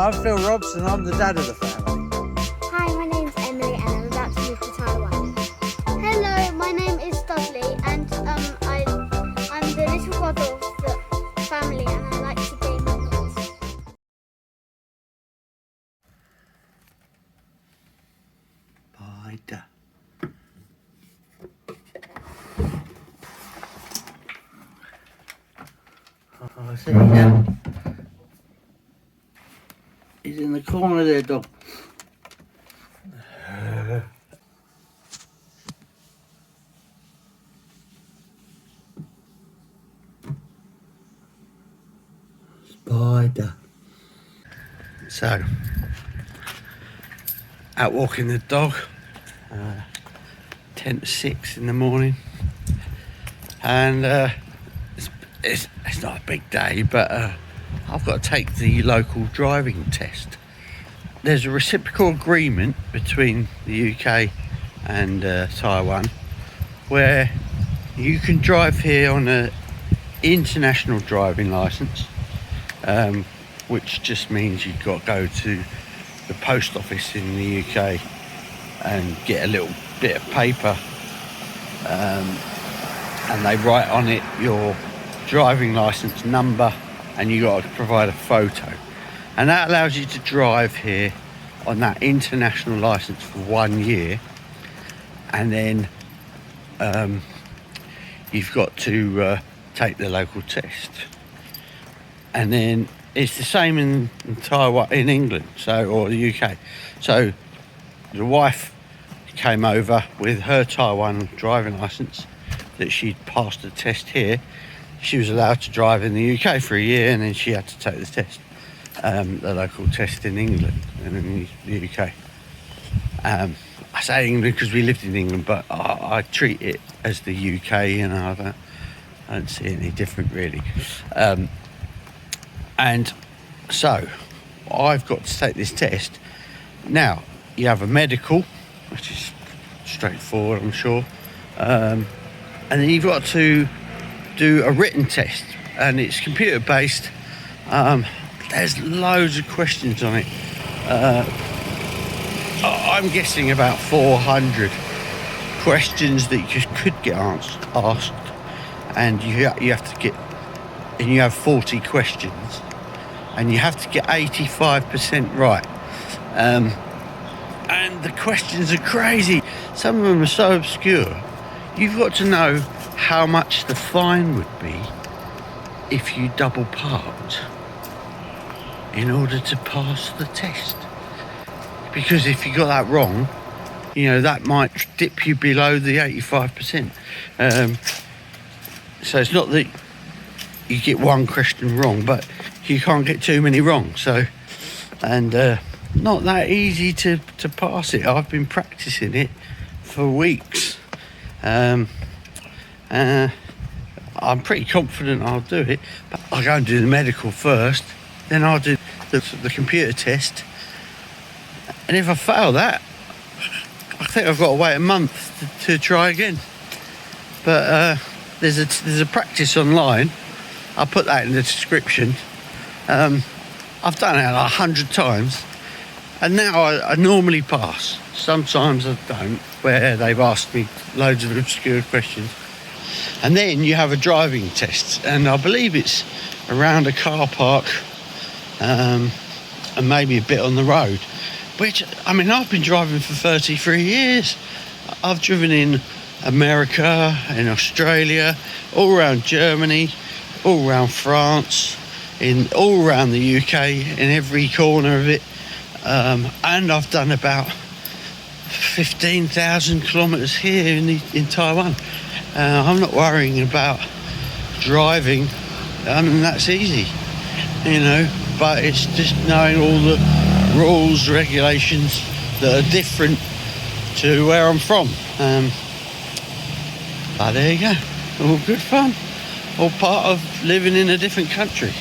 Hi, I'm Phil Robson. I'm the dad of the family. Hi, my name's Emily and I'm about to move to Taiwan. Hello, my name is Dudley and I'm the little brother of the family and I like to game models. Spider. Oh, I see you. He's in the corner there, dog. Spider. So, out walking the dog, 10 to 6 in the morning, and it's not a big day, but I've got to take the local driving test. There's a reciprocal agreement between the UK and Taiwan where you can drive here on an international driving license, which just means you've got to go to the post office in the UK and get a little bit of paper, and they write on it your driving license number, and you got to provide a photo, and that allows you to drive here on that international license for 1 year, and then you've got to take the local test. And then it's the same in Taiwan, in England, or the UK. So the wife came over with her Taiwan driving license that she'd passed the test here. She was allowed to drive in the UK for a year, and then she had to take the test, the local test in England and in the UK. I say England because we lived in England, but I treat it as the UK, I don't see any different really. And so I've got to take this test. Now, you have a medical, which is straightforward, I'm sure. And then you've got to do a written test, and it's computer based. There's loads of questions on it. I'm guessing about 400 questions that you could get asked, and you have to get, and you have 40 questions, and you have to get 85% right. And the questions are crazy. Some of them are so obscure. You've got to know how much the fine would be if you double parked in order to pass the test. Because if you got that wrong, that might dip you below the 85%. So it's not that you get one question wrong, but you can't get too many wrong. So, and not that easy to pass it. I've been practicing it for weeks. I'm pretty confident I'll do it, but I'll go and do the medical first, then I'll do the computer test, and if I fail that, I think I've got to wait a month to try again. But there's a practice online. I'll put that in the description. I've done it 100 times, and now I normally pass. Sometimes I don't, where they've asked me loads of obscure questions. And then you have a driving test, and I believe it's around a car park, and maybe a bit on the road. Which, I've been driving for 33 years. I've driven in America, in Australia, all around Germany, all around France, all around the UK, in every corner of it. And I've done about 15,000 kilometres here in Taiwan. I'm not worrying about driving. That's easy, but it's just knowing all the rules, regulations that are different to where I'm from. But there you go, all good fun, all part of living in a different country.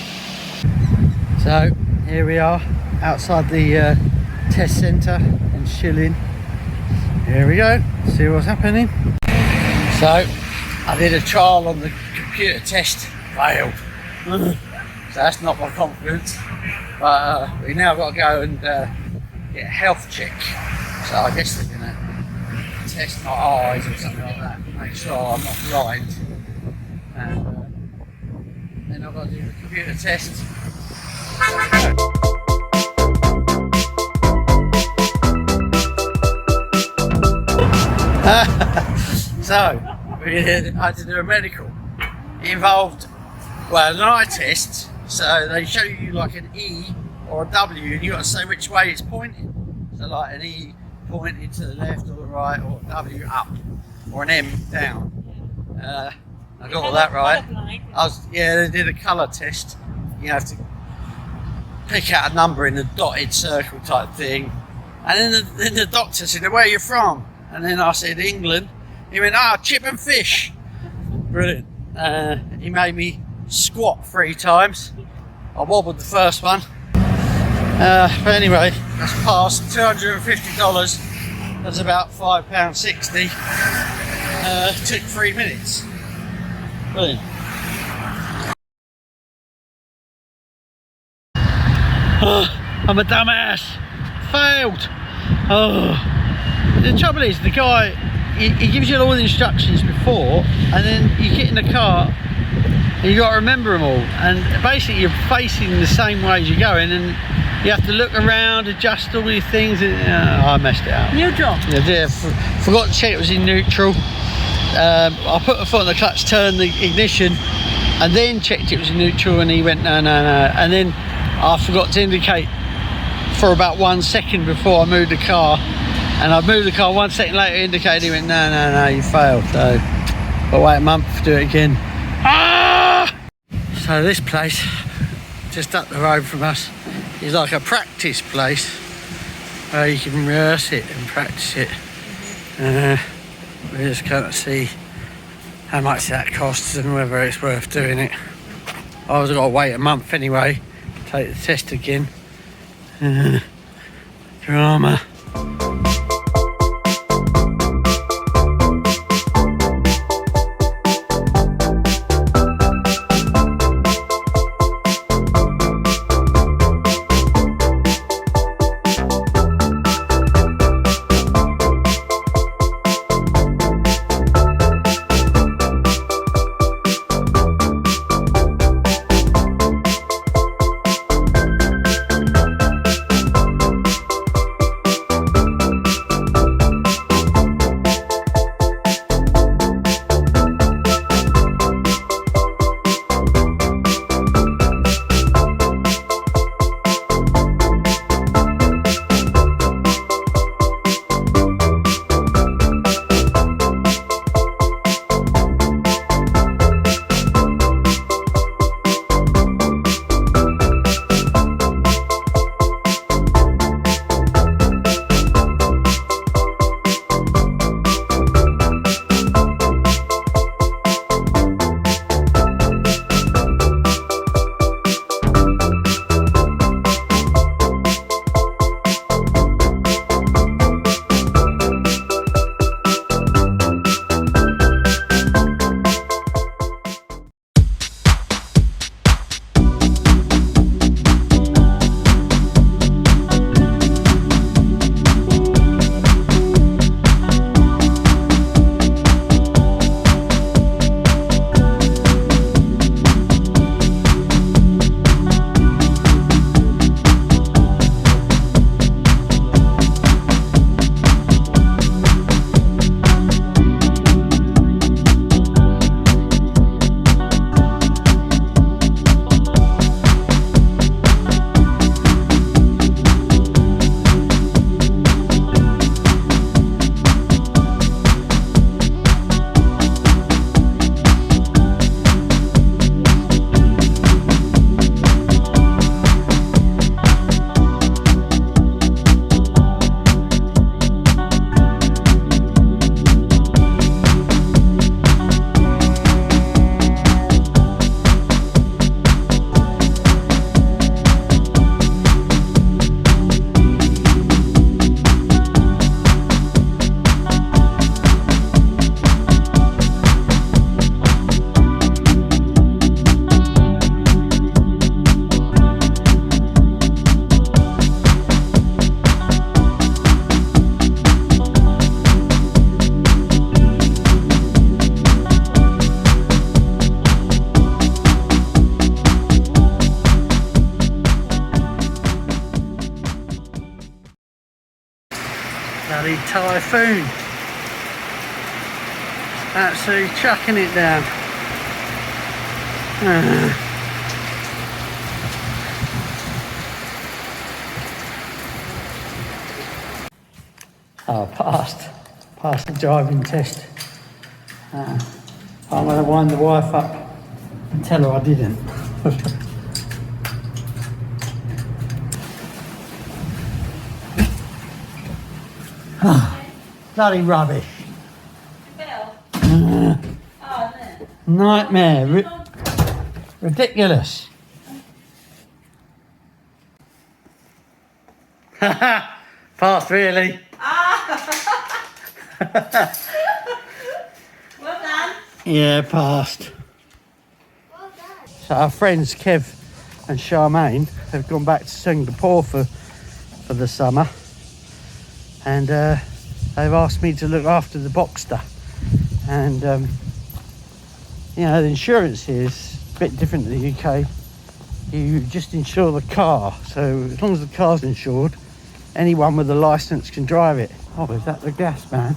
So here we are outside the test centre in Shillin. Here we go, see what's happening. So I did a trial on the computer test, failed. So that's not my confidence. But we now got to go and get a health check. So I guess they're going to test my eyes or something like that, make sure I'm not blind. And then I've got to do the computer test. So we had to do a medical. It involved, well, an eye test. So they show you like an E or a W, and you got to say which way it's pointing. So like an E pointing to the left or the right, or a W up, or an M down. I got all that right. They did a colour test. You have to pick out a number in a dotted circle type thing. And then the doctor said, "Where are you from?" And then I said, "England." He went, "Chip and fish." Brilliant. He made me squat 3 times. I wobbled the first one. But anyway, that's passed. $250. That's about £5.60. Took 3 minutes. Brilliant. I'm a dumbass. Failed. The trouble is, the guy, he gives you all the instructions before, and then you get in the car and you got to remember them all, and basically you're facing the same way as you're going, and you have to look around, adjust all these things, and I messed it up. Neutral? Yeah, forgot to check it was in neutral. I put my foot on the clutch, turned the ignition, and then checked it was in neutral, and he went no, and then I forgot to indicate for about 1 second before I moved the car, and I moved the car 1 second later, indicated. He went no, you failed. So I'll wait a month to do it again. So this place just up the road from us is like a practice place where you can rehearse it and practice it. We're just going to see how much that costs and whether it's worth doing it. I was got to wait a month anyway to take the test again. Drama. typhoon. Absolutely chucking it down. Oh, passed the driving test. I'm going to wind the wife up and tell her I didn't. Bloody rubbish. Nightmare. Ridiculous. Passed really. Well done. Yeah, passed. Well done. So our friends Kev and Charmaine have gone back to Singapore for the summer, and they've asked me to look after the Boxster. And you know, the insurance here is a bit different to the UK. You just insure the car, so as long as the car's insured, anyone with a licence can drive it. Oh, is that the gas man?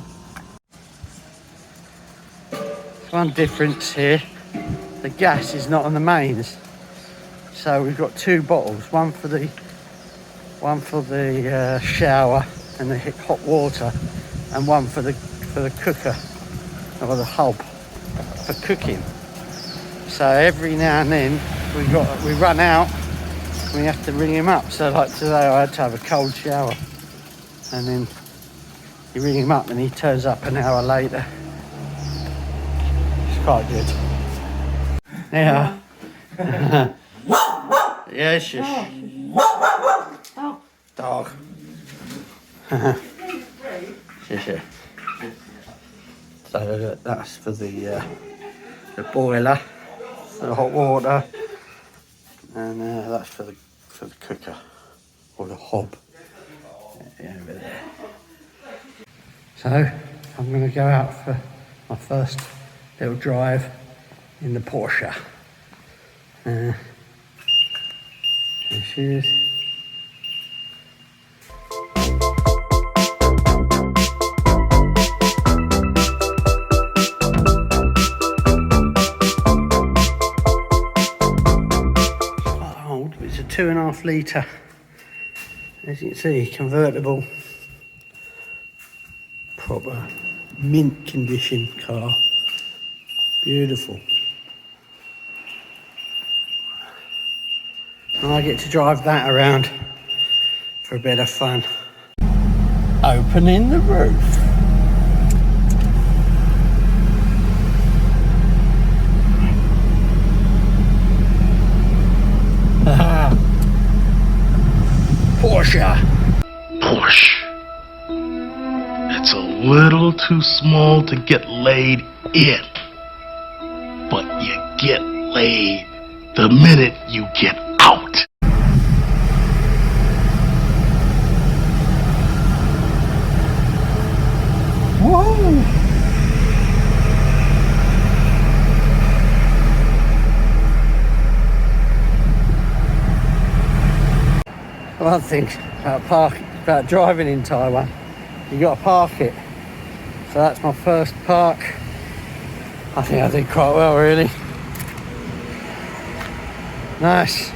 There's one difference here. The gas is not on the mains, so we've got two bottles, one for the shower and the hot water, and one for the cooker or the hob for cooking. So every now and then we run out, we have to ring him up. So like today I had to have a cold shower, and then you ring him up and he turns up an hour later. It's quite good. Yeah. Yeah, shush. Dog. Shush. So that's for the boiler, for the hot water, and that's for the cooker or the hob. Yeah, over there. So I'm going to go out for my first little drive in the Porsche. There she is. It's a 2.5 litre, as you can see, convertible, proper mint condition car. Beautiful. And I get to drive that around for a bit of fun. Opening the roof. Porsche. It's a little too small to get laid in, but you get laid the minute you get out. Whoa! One thing about driving in Taiwan, you got to park it. So that's my first park. I think I did quite well, really. Nice.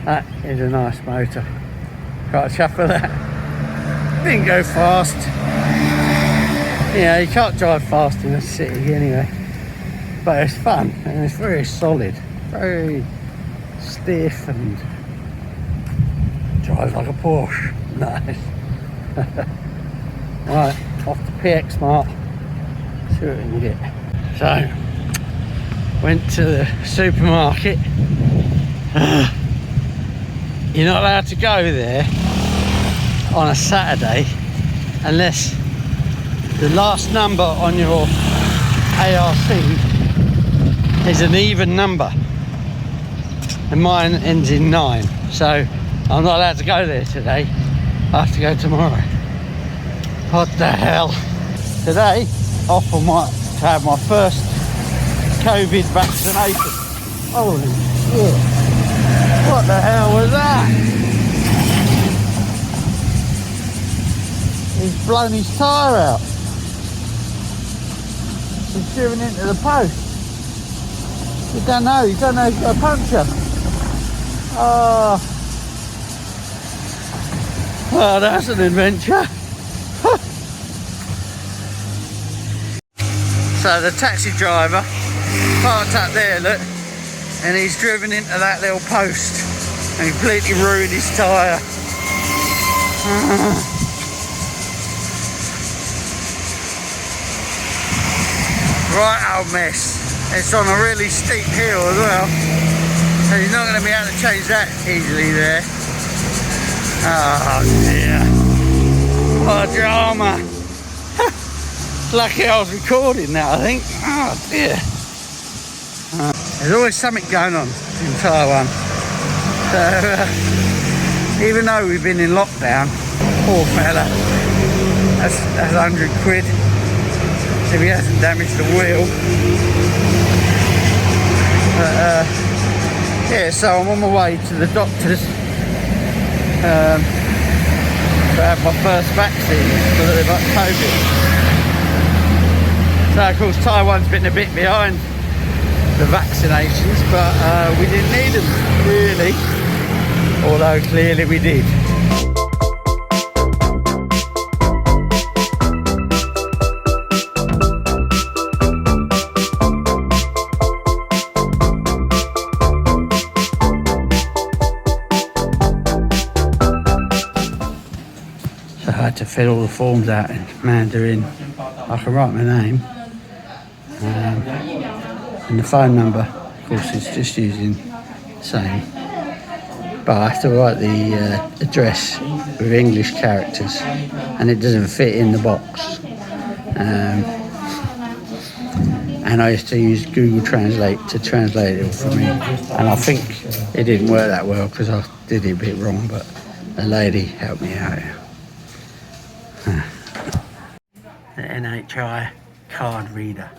That is a nice motor. Quite a chuff for that. Didn't go fast. Yeah, you can't drive fast in the city anyway. But it's fun and it's very solid. Very stiff and drives like a Porsche. Nice. Right, off to PX Mart. See what we can get. So, went to the supermarket. You're not allowed to go there on a Saturday unless the last number on your ARC is an even number, and mine ends in 9, so I'm not allowed to go there today. I have to go tomorrow. What the hell? Today off to have my first COVID vaccination. Holy shit. What the hell was that? He's blown his tyre out. He's driven into the post. You don't know he's got a puncture. Oh, well, that's an adventure. So the taxi driver parked up there, look, and he's driven into that little post and completely ruined his tyre. Right old mess. It's on a really steep hill as well, so he's not going to be able to change that easily there. Oh dear. What a drama. Lucky I was recording that, I think. Oh dear. There's always something going on in Taiwan. So, even though we've been in lockdown, poor fella, that's 100 quid if he hasn't damaged the wheel. But, yeah, so I'm on my way to the doctor's to have my first vaccine for the COVID. So of course Taiwan's been a bit behind the vaccinations, but we didn't need them really, although clearly we did. So I had to fill all the forms out in Mandarin. I can write my name. And the phone number, of course, is just using the same. But I have to write the address with English characters, and it doesn't fit in the box. And I used to use Google Translate to translate it all for me. And I think it didn't work that well because I did it a bit wrong, but the lady helped me out. The NHI card reader.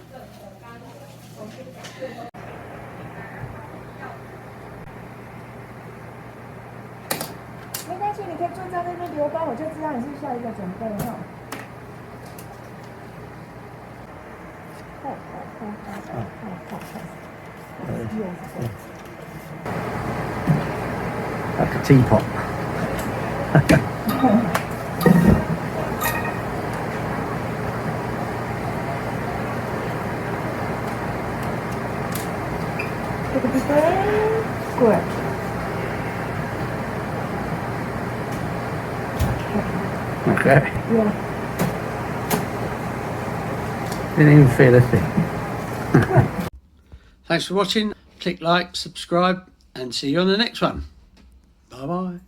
Like a teapot. Good. Okay. Yeah. Didn't even feel a thing. Thanks for watching. Click like, subscribe, and see you on the next one. Bye bye.